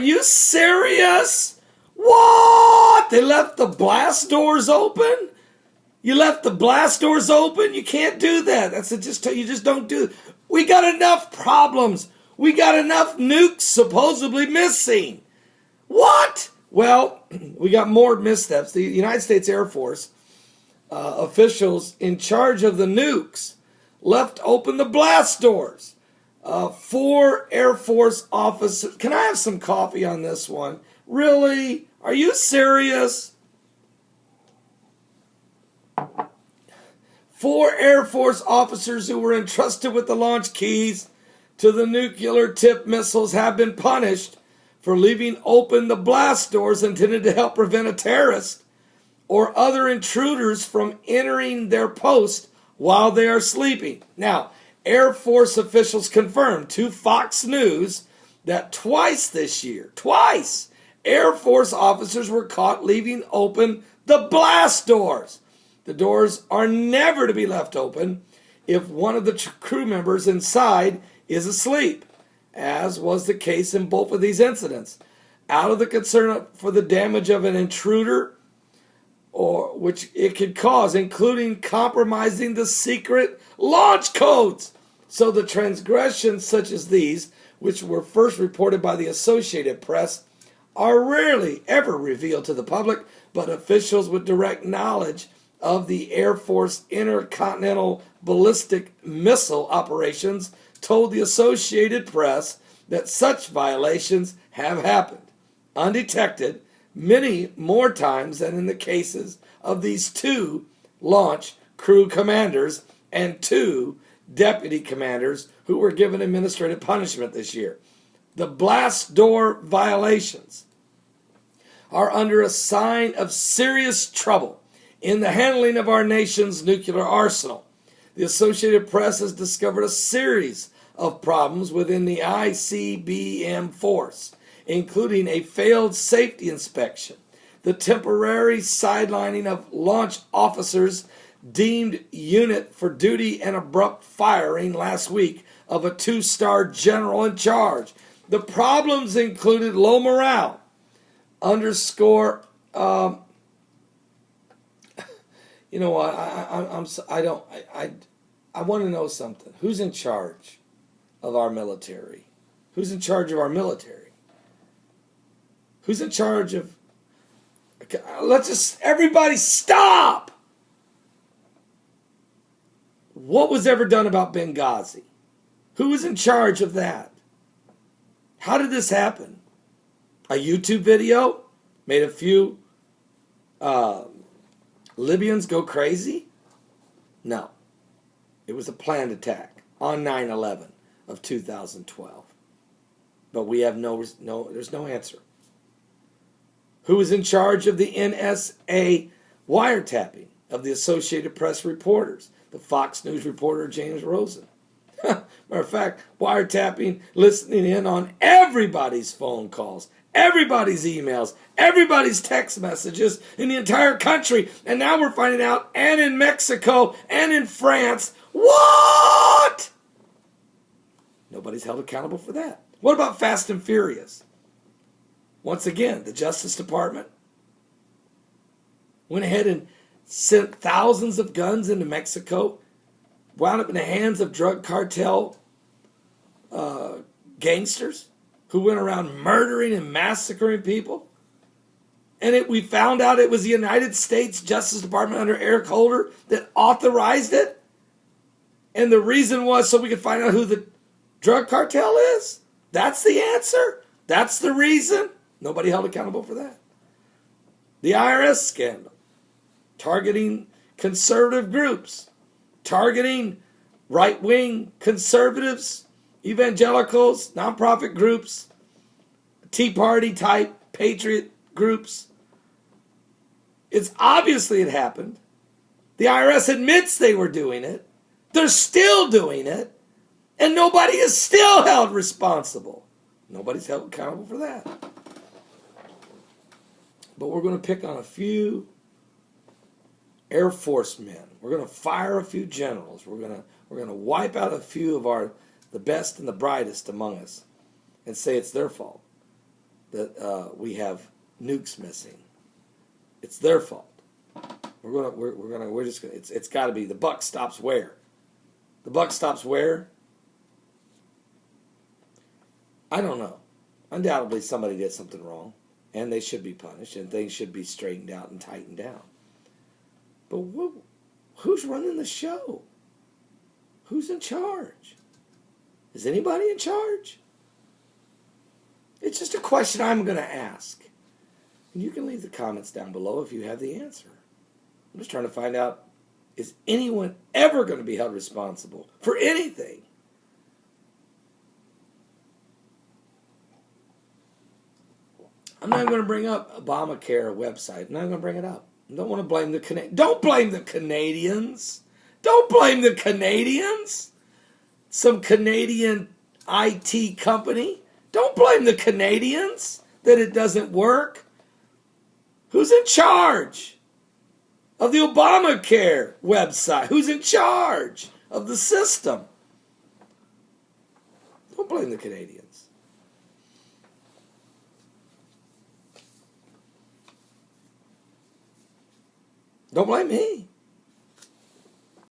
you serious? What? They left the blast doors open? You left the blast doors open? You can't do that. You just don't do it. We got enough problems. We got enough nukes supposedly missing. What? Well, we got more missteps. The United States Air Force officials in charge of the nukes left open the blast doors. 4 Air Force officers. Can I have some coffee on this one? Really? Are you serious? 4 Air Force officers who were entrusted with the launch keys to the nuclear tipped missiles have been punished for leaving open the blast doors intended to help prevent a terrorist or other intruders from entering their post while they are sleeping. Now, Air Force officials confirmed to Fox News that twice this year, Air Force officers were caught leaving open the blast doors. The doors are never to be left open if one of the crew members inside is asleep, as was the case in both of these incidents, out of the concern for the damage of an intruder or which it could cause, including compromising the secret launch codes. So the transgressions such as these, which were first reported by the Associated Press, are rarely ever revealed to the public, but officials with direct knowledge of the Air Force intercontinental ballistic missile operations told the Associated Press that such violations have happened, undetected, many more times than in the cases of these 2 launch crew commanders and 2 deputy commanders who were given administrative punishment this year. The blast door violations are under a sign of serious trouble in the handling of our nation's nuclear arsenal. The Associated Press has discovered a series of problems within the ICBM force, including a failed safety inspection, the temporary sidelining of launch officers deemed unit for duty, and abrupt firing last week of a 2-star general in charge. The problems included low morale, underscore. You know what? I want to know something. Who's in charge of our military? Who's in charge of our military? Who's in charge of? Everybody stop! What was ever done about Benghazi? Who was in charge of that? How did this happen? A YouTube video made a few Libyans go crazy? No. It was a planned attack on 9/11 of 2012. But we have there's no answer. Who was in charge of the NSA wiretapping of the Associated Press reporters? The Fox News reporter James Rosen. Matter of fact, wiretapping, listening in on everybody's phone calls, everybody's emails, everybody's text messages in the entire country. And now we're finding out, and in Mexico, and in France. What? Nobody's held accountable for that. What about Fast and Furious? Once again, the Justice Department went ahead and sent thousands of guns into Mexico, wound up in the hands of drug cartel gangsters who went around murdering and massacring people. And we found out it was the United States Justice Department under Eric Holder that authorized it. And the reason was so we could find out who the drug cartel is. That's the answer. That's the reason. Nobody held accountable for that. The IRS scandal. Targeting conservative groups, targeting right-wing conservatives, evangelicals, nonprofit groups, Tea Party type patriot groups. It's obviously it happened. The IRS admits they were doing it. They're still doing it. And nobody is still held responsible. Nobody's held accountable for that. But we're going to pick on a few Air Force men. We're going to fire a few generals. We're going to wipe out a few of the best and the brightest among us and say it's their fault. that we have nukes missing. It's their fault. It's got to be, the buck stops where? The buck stops where? I don't know. Undoubtedly somebody did something wrong, and they should be punished, and things should be straightened out and tightened down. But who's running the show? Who's in charge? Is anybody in charge? It's just a question I'm going to ask. And you can leave the comments down below if you have the answer. I'm just trying to find out, is anyone ever going to be held responsible for anything? I'm not going to bring up Obamacare website. I'm not going to bring it up. I don't want to blame the Canadians. Don't blame the Canadians. Don't blame the Canadians. Some Canadian IT company. Don't blame the Canadians that it doesn't work. Who's in charge of the Obamacare website? Who's in charge of the system? Don't blame the Canadians. Don't blame me.